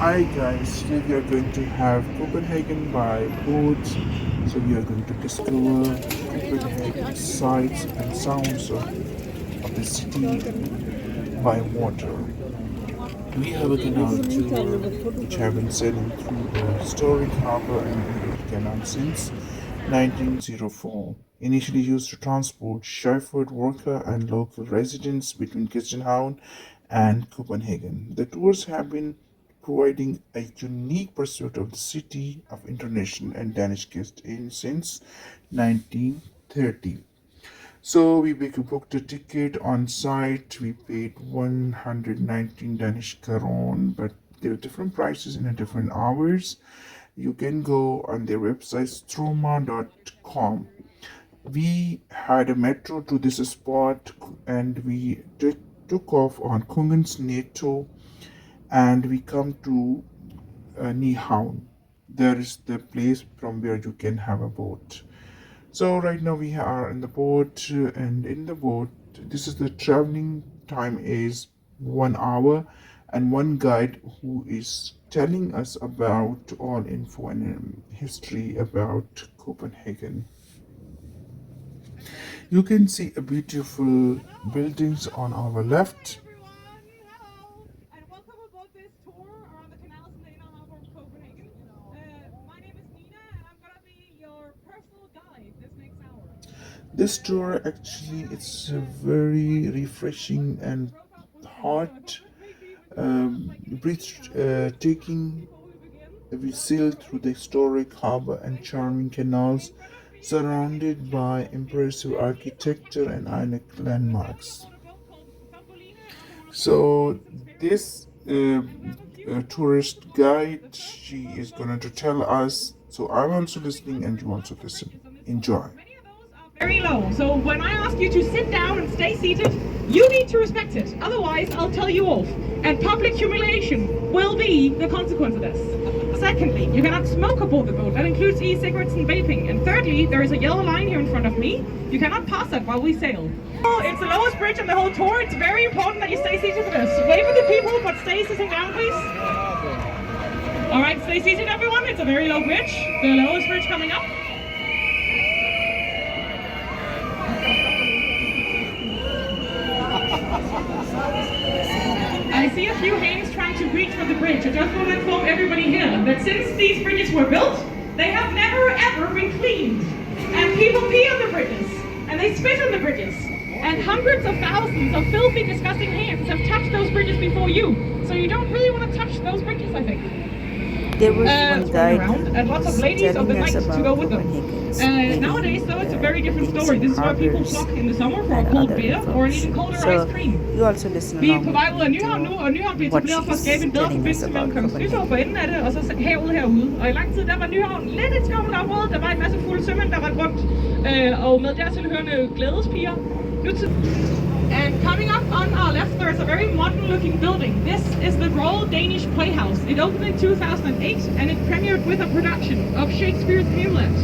Hi guys, today we are going to have Copenhagen by boat. So we are going to discover Copenhagen sights and sounds of the city by water. We have a canal tour which have been sailing through the historic harbor and beautiful canal since 1904. Initially used to transport seafaring workers and local residents between Christianshavn and Copenhagen. The tours have been providing a unique pursuit of the city of international and Danish guests in since 1930. So booked a ticket on site. We paid 119 Danish krone, but there are different prices in a different hours. You can go on their website stroma.com. We had a metro to this spot and we took off on Kongens nytorv and we come to Nyhavn. There is the place from where you can have a boat. So right now we are in the boat and in the boat this is the traveling time is 1 hour and one guide who is telling us about all info and history about Copenhagen. You can see a beautiful buildings on our left. And welcome aboard this tour around the canals in the inner harbor of Copenhagen. My name is Nina and I'm gonna be your personal guide this next hour. This tour actually it's very refreshing and hot, breathtaking. We sailed through the historic harbor and charming canals surrounded by impressive architecture and iconic landmarks. So this tourist guide, she is going to tell us. So I'm also listening and you also listen. Enjoy. Very low, so when I ask you to sit down and stay seated, you need to respect it. Otherwise, I'll tell you off. And public humiliation will be the consequence of this. Secondly, you cannot smoke aboard the boat. That includes e-cigarettes and vaping. And thirdly, there is a yellow line here in front of me. You cannot pass that while we sail. It's the lowest bridge in the whole tour. It's very important that you stay seated for this. Wave at the people, but stay sitting down, please. All right, stay seated, everyone. It's a very low bridge. The lowest bridge coming up. I see a few hands trying to reach for the bridge. I just want to inform everybody here that since these bridges were built, they have never ever been cleaned. And people pee on the bridges, and they spit on the bridges. And hundreds of thousands of filthy, disgusting hands have touched those bridges before you. So you don't really want to touch those bridges, I think. There was one guy and lots of ladies of the night to go with them. Nowadays, though, it's a very different story. This is where people flock in the summer for a cold beer or an even colder ice cream. You also listen Vi er along på vej ud af Nyhavn nu, og Nyhavn bliver etableret for at skabe en bedre forbindelse mellem Kongens Nytorv for enden af det, og så havet herude. Og i lang tid, der var Nyhavn lidt et skummelt område. Der var en masse fulde sømænd, der var rundt, og med dertilhørende glædespiger. And coming up on our left, there's a very modern-looking building. This is the Royal Danish Playhouse. It opened in 2008, and it premiered with a production of Shakespeare's Hamlet.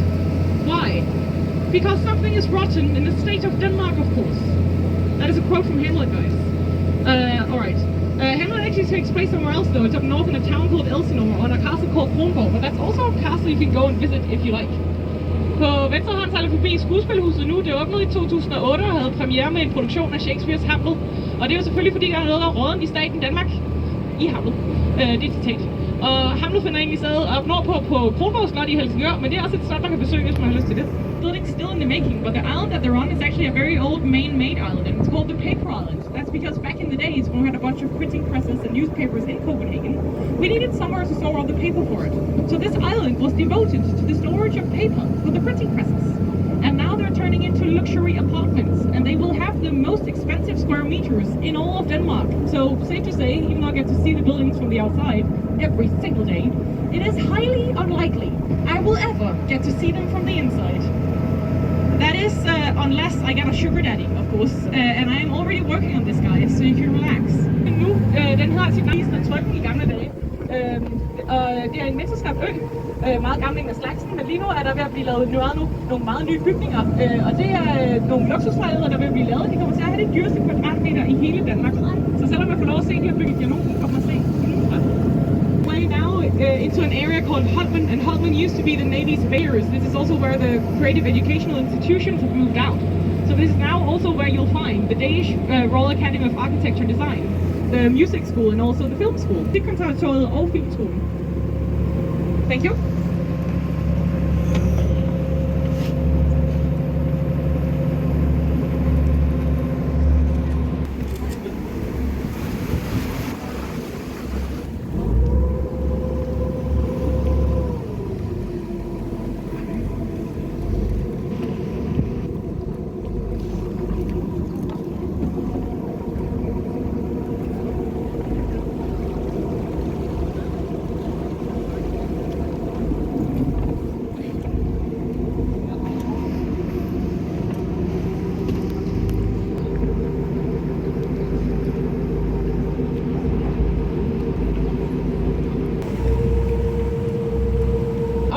Why? Because something is rotten in the state of Denmark, of course. That is a quote from Hamlet, guys. Alright. Hamlet actually takes place somewhere else, though. It's up north in a town called Elsinore, on a castle called Kronborg, but that's also a castle you can go and visit if you like. På venstre hånd tager vi forbi skuespilhuset nu. Det åbnede i 2008 og havde premiere med en produktion af Shakespeares Hamlet. Og det er jo selvfølgelig fordi, der er noget, der er råden i staten Danmark. I Hamlet. Det er citat. Og Hamlet finder egentlig sted op nordpå på Kronborg Slot i Helsingør, men det er også et slot, man kan besøge, hvis man har lyst til det. Building still in the making, but the island that they're on is actually a very old man-made island, and it's called the Paper Island. That's because back in the days, when we had a bunch of printing presses and newspapers in Copenhagen, we needed somewhere to store all the paper for it. So this island was devoted to the storage of paper for the printing presses. And now they're turning into luxury apartments, and they will have the most expensive square meters in all of Denmark. So, safe to say, even though I get to see the buildings from the outside every single day, it is highly unlikely I will ever get to see them from the inside. That is, unless I get a sugar daddy, of course, and I am already working on this, guys, so you can relax. Nu, den har sit navn trykken i gamle dage. Det er en menneskeskabt ø, meget gammel en af slagsen, men lige nu er der ved at blive lavet nogle meget nye bygninger, og det er nogle luksuslejligheder, der vil blive lavet. De kommer til at have de dyreste kvadratmeter i hele Danmark. Så selvom man får lov at se de her bygninger, nogen kommer at se indenfra. Way down. into an area called Holmen, and Holmen used to be the Navy's base. This is also where the creative educational institutions have moved out. So this is now also where you'll find the Danish Royal Academy of Architecture Design, the music school, and also the film school. Musikkonservatoriet og Filmskolen. Thank you.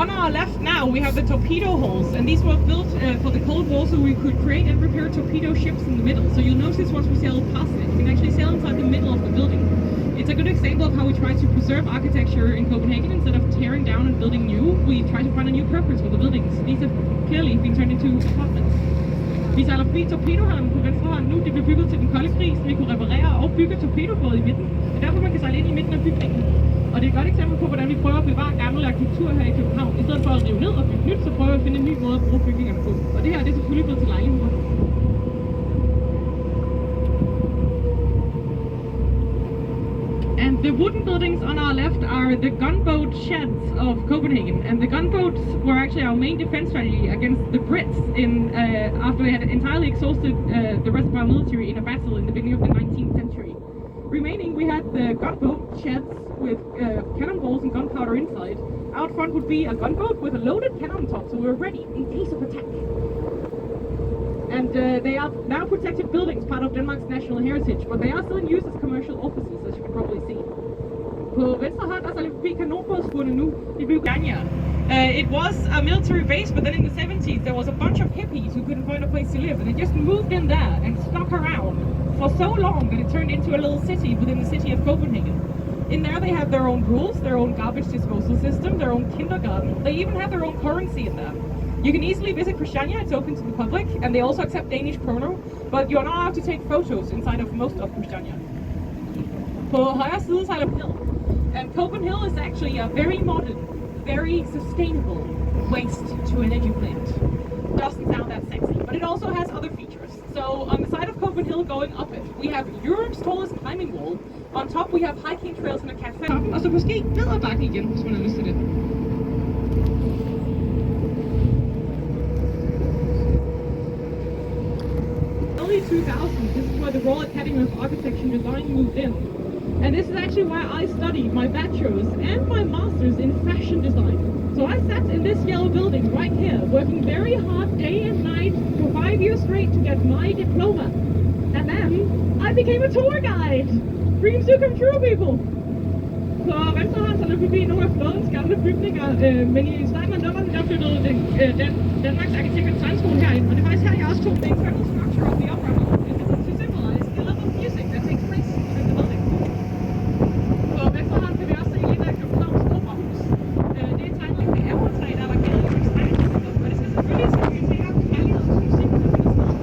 On our left now we have the torpedo holes, and these were built for the Cold War so we could create and repair torpedo ships in the middle. So you'll notice once we sail past it, you can actually sail inside the middle of the building. It's a good example of how we try to preserve architecture in Copenhagen. Instead of tearing down and building new, we try to find a new purpose for the buildings. These have clearly been turned into apartments. Vi sejler forbi torpedohallen på venstre hånd nu. Det blev bygget til den kolde krig, så vi kunne reparere og bygge torpedobåde i midten. Det er derfor, man kan sejle ind i midten af bygningen. Og det er et godt eksempel på, hvordan vi prøver at bevare gammel arkitektur her i København. I stedet for at rive ned og bygge nyt, så prøver vi at finde en ny måde at bruge bygningerne på. Og det her det er selvfølgelig blevet til lejligheder. And the wooden buildings on our left are the gunboat sheds of Copenhagen. And the gunboats were actually our main defense strategy against the Brits after they had entirely exhausted the rest of our military in a battle in the beginning of the 19th century. Remaining, we had the gunboat sheds with cannonballs and gunpowder inside. Out front would be a gunboat with a loaded cannon on top, so we were ready in case of attack. And they are now protected buildings, part of Denmark's national heritage, but they are still in use as commercial offices, as you can probably see. På venstre hånd, der er lidt forbi kanonbådsfundene nu. Det blev Ganya. It was a military base, but then in the 70s there was a bunch of hippies who couldn't find a place to live, and they just moved in there and stuck around for so long that it turned into a little city within the city of Copenhagen. In there they have their own rules, their own garbage disposal system, their own kindergarten. They even have their own currency in there. You can easily visit Christiania, it's open to the public, and they also accept Danish kroner, but you're not allowed to take photos inside of most of Christiania. På højre side sejler Hill, and Copenhagen is actually a very modern, very sustainable waste to energy plant. Doesn't sound that sexy, but it also has other features. So on the side of Copenhagen going up it, we have Europe's tallest climbing wall. On top we have hiking trails and a cafe. Og så måske ned ad bakken igen, hvis man har lyst til det. Early 2000s, this is where the Royal Academy of Architecture and Design moved in. And this is actually where I studied my bachelor's and my master's in fashion design. So I sat in this yellow building right here, working very hard day and night for 5 years straight to get my diploma. And then I became a tour guide. Dreams do come true, people. På venstre hånd så er vi forbi nogle af flådens gamle bygninger, men i starten af nummerne der flyttede Danmarks Arkitekt- og Designskole herind, og det er faktisk her, jeg også tog the internal structure of the opera hall. This is to symbolize the level of music that takes place in the building. På venstre hånd kan vi også se lidt af Københavns Operahus. Det er tegnet med æbletræ, der var givet i ekstremt, og det skal selvfølgelig symboliserer kærlighedens musik, der finder sted.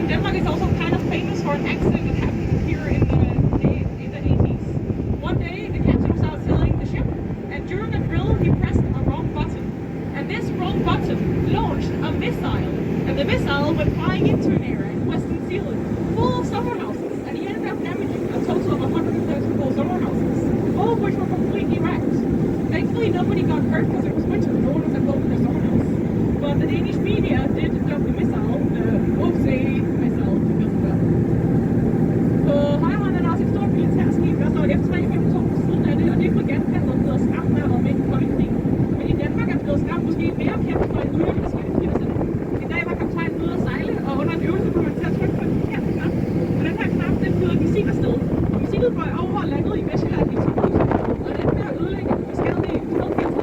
Denmark is also kind of famous for an accident that happened here in the 80s. One day, the captain was out sailing the ship, and during a drill, he pressed a wrong button. And this wrong button launched a missile, and the missile went flying into an area in Western Zealand, full of summer houses, and he ended up damaging a total of 134 summer houses, all of which were completely wrecked. Thankfully, nobody got hurt because it was winter. No one was at home in their summer house. But the Danish media did dub the missile the Oanees'Vlog-It missile because of that. På Nyhavn er der også et stort militærskib, der står F-352 på siden af det, og det er fregatkanten, der hedder Skam, der var med i Koldkrigen. Men i Danmark er blevet Skam måske mere kendt for en ulykke, der skete i 80'erne. En dag var kaptajnen ude at sejle, og under en øvelse kunne man til at trykke på en forkert knap. Og den her knap, den fyrede missil afsted. Og missilet fløj over og landede i Vestjylland i 2000. Og den der ødelægge og beskadigede i 180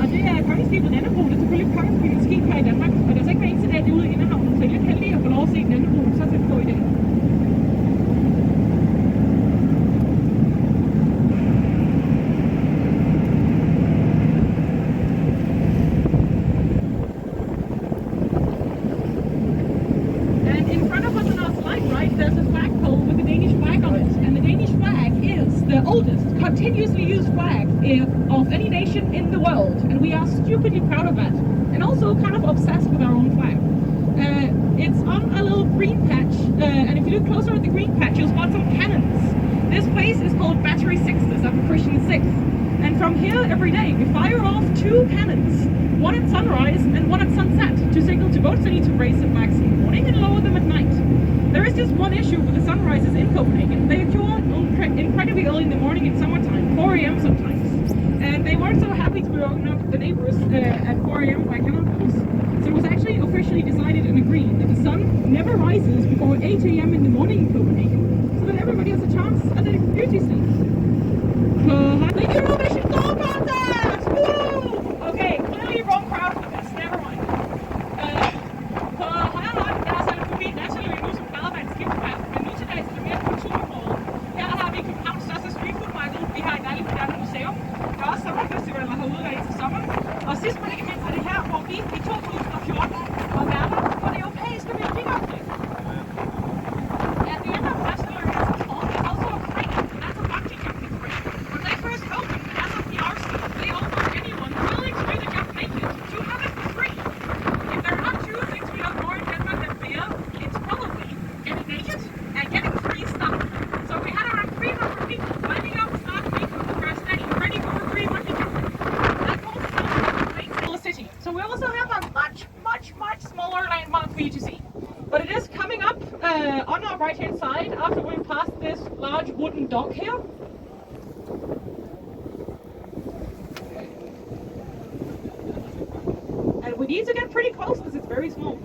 og det er kongeskibet Nyhavn, det er selvfølgelig kongeskibets skib her i Danmark, og der er så ikke hver eneste dag, det er ude i Nyhavn, så jeg er lidt heldig at få lov at se Nyhavn så tæt på i dag. And in front of us on our slide right, there's a flagpole with the Danish flag on it, and the Danish flag is the oldest continuously used flag of any nation in the world, and we are stupidly proud of that, and also kind of obsessed with our own flag. It's on a little green patch, and if you look closer at the green patch, you'll spot some cannons. This place is called Battery 6th, after Christian 6th, and from here every day we fire off 2 cannons, one at sunrise and one at sunset, to signal to boats that need to raise the flags in the morning and lower them at night. There is just one issue with the sunrises in Copenhagen. They occur incredibly early in the morning in summertime, 4 a.m. sometimes. And they weren't so happy to be woken up the neighbors at 4 a.m. by cannon balls. So it was actually officially decided and agreed that the sun never rises before 8 a.m. in the morning in Copenhagen, so that everybody has a chance at a beauty sleep. The Eurovision Song Contest! Woo! Okay, clearly wrong crowd for this, never mind. På Nyhavn, der er sejlet forbi Nationally nu som plejede at være en skibsfærd, men nu til dags er det mere et kulturområde. Her har vi Københavns største streetfood-marked, vi har et dejligt moderne museum. Der er også sommerfestivaler herude hver eneste sommer. Og sidst men ikke mindst er det her, hvor vi i 2014 var værter for det europæiske melodioptræk. At the end of National has a hall, there's also a crane, and that's a bungee jumping crane. When they first opened, as of the RC, they offered anyone willing to do the jump naked to have it for free. If there are 2 things we love more in Denmark than beer, it's probably getting naked and getting free stuff. So we had around 300 people lining up to start naked on the first day, ready for a free bungee jumping. That whole city. So we also have a much smaller landmark for you to see. But it is coming up on our right hand side after we pass this large wooden dock here. And we need to get pretty close because it's very small.